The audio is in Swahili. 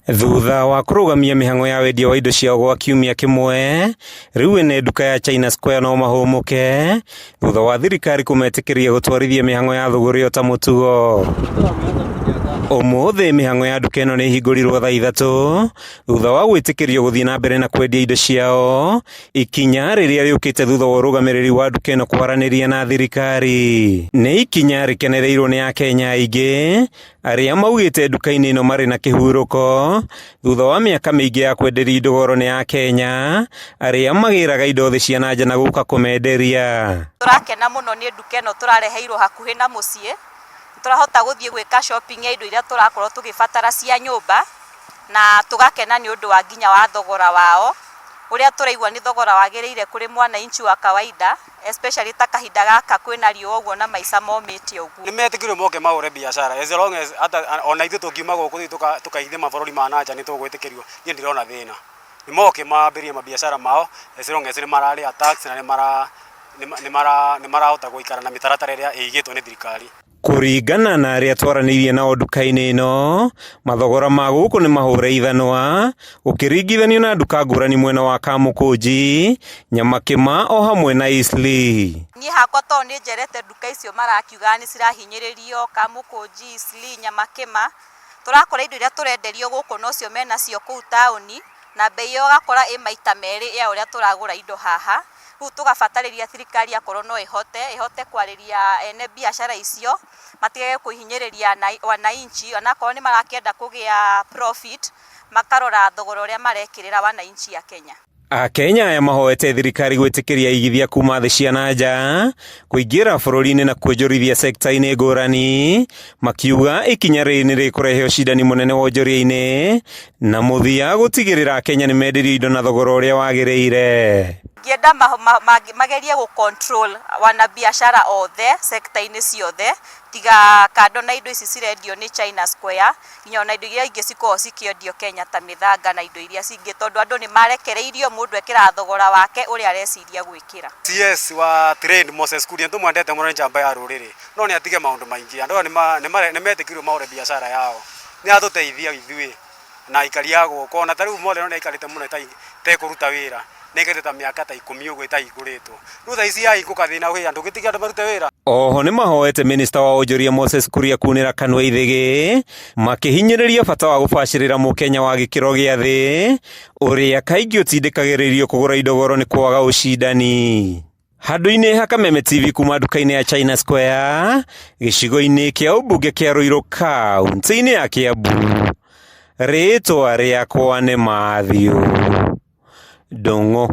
Thutha wa kurugamia mihango ya wendia wa indo ciao gwa kiumia kimwe, riu ene nduka ya China Square no mahumuke thutha wa thirikari kumetĩkĩria gũtwarithia mihango ya thũgũrĩ ta mũtugo. Ũmũthĩ mihango ya nduka ĩno nĩ ihingũrirwo thaa 3 thutha wa gwĩtĩkĩrio gũthiĩ na mbere na kwendia indo ciao, ikinya rĩrĩa rĩũkĩte thutha wa ũrũgamĩrĩri wa nduka ĩno kwaranĩria na thirikari. Nĩ ikinya rĩkenereirwo nĩ Akenya aingĩ arĩa maugĩte nduka-inĩ ĩno marĩ na kĩhurũko thutha wa mĩaka mĩingĩ ya kwenderia indo goro nĩ Akenya arĩa magĩraga indo thĩ cia nanja na gũka kũmenderia. Tũrakena mũno nĩ nduka ĩno tũrareheirwo hakuhĩ na mũciĩ. Turahota gũthiĩ gwĩka shopping ya indo iria tũrakorwo tũgĩbatara cia nyũmba, na tũgakena nĩ ũndũ wa nginya wa thogora wao ũrĩa tũraigua nĩ thogora wagĩrĩire kũrĩ mwananchi wa kawaida, especially ta kahinda gaka kwĩna riũa ũguo na maica momĩte ũguo. Nĩ metikĩrwo moke mahũre biacara as long as ona ithuĩ tũngiuma gũkũ tũkaithie mabũrũri ma nanja nĩ tũgwĩtĩkĩrio. Niĩ ndirona thĩna, nĩ moke mambĩrĩrie mabiacara mao as long as nĩ mararĩha tax na nĩ marahota gũikara na mĩtaratara ĩrĩa ĩigĩtwo nĩ thirikari. Kũringana na arĩa twaranĩirie nao nduka-inĩ ĩno, mathogora ma gũkũ nĩ mahũre ithanwa ũkĩringithanio na nduka ngũrani mwena wa Kamũkũnji, Nyamakĩma o hamwe na Eastleigh. Niĩ hakwa to nĩ njerete nduka icio marakiuga nĩ cirahinyĩrĩrio Kamũkũnji, Eastleigh, Nyamakĩma. Tũrakora indo iria tũrenderio gũkũ no cio menacio kũu taũni, na bei ĩyo ũgakora ĩ maita merĩ ya ũrĩa tũragũra indo haha. Rĩu tũgabatarĩria thirikari akorwo no ĩhote kwarĩria ene biacara icio matigage kũhinyĩrĩria wananchi, onakorwo nĩ marakĩenda kũgĩa profit makarora thogora ũrĩa marekĩrĩra wananchi a Kenya. Akenya aya mahoete thirikari gwĩtĩkĩria igithia kuma thĩ cia nanja kũingĩra bũrũri-inĩ na kuonjorithia sekta-inĩ ngũrani, makiuga ikinya rĩrĩ nĩ rĩkũrehe ũcindani mũnene wonjoria-inĩ na mũthia gũtigĩrĩra Akenya nĩ menderio indo na thogora ũrĩa wagĩrĩire. Ngĩenda magerie gũ-control wanabiacara othe sekta-inĩ ciothe, tiga kando na indo ici cirendio nĩ China Square, nginya ona indo iria ingĩ cikoragwo cikĩendio Kenya ta mĩthanga na indo iria cingĩ, tondũ andũ nĩ marekereirio mũndũ ekĩra thogora wake ũrĩa areciria gwĩkĩra. CS wa trade Moses Kuria tũmwendete mũno, nĩ njamba ya rũrĩrĩ, no nĩ atige maũndũ maingĩ. Andũ nĩ metĩkĩrio mahũre biacara yao, nĩ atũteithia ithuĩ na aikari a gũkũ, na tarĩu mothe nĩ aikarĩte mũno tekũruta wĩra, nĩkĩrĩte ta mĩaka ta 10 ũguo ĩtahingũrĩtwo. Rĩu thaa ici yahingũka thĩna ũhĩ andũ gĩtiga andũ marute wĩra. Oho nĩ mahoete minista wa wonjoria Moses Kuria kunĩra kanua ithĩgĩ, makĩhinyĩrĩria bata wa gũbacĩrĩra mũkenya wa gĩkĩro gĩa thĩ ũrĩa kaingĩ ũtindĩkagĩrĩrio kũgũra indo goro nĩ kwaga ũcindani. Handũ-inĩ ha Kameme TV kuma nduka-inĩ ya China Square gĩcigo-inĩ kĩa ũmbunge kĩa Ruiru kaunti-inĩ ya Kiambu, rĩtwa rĩakwa nĩ Matthew Ndung'u.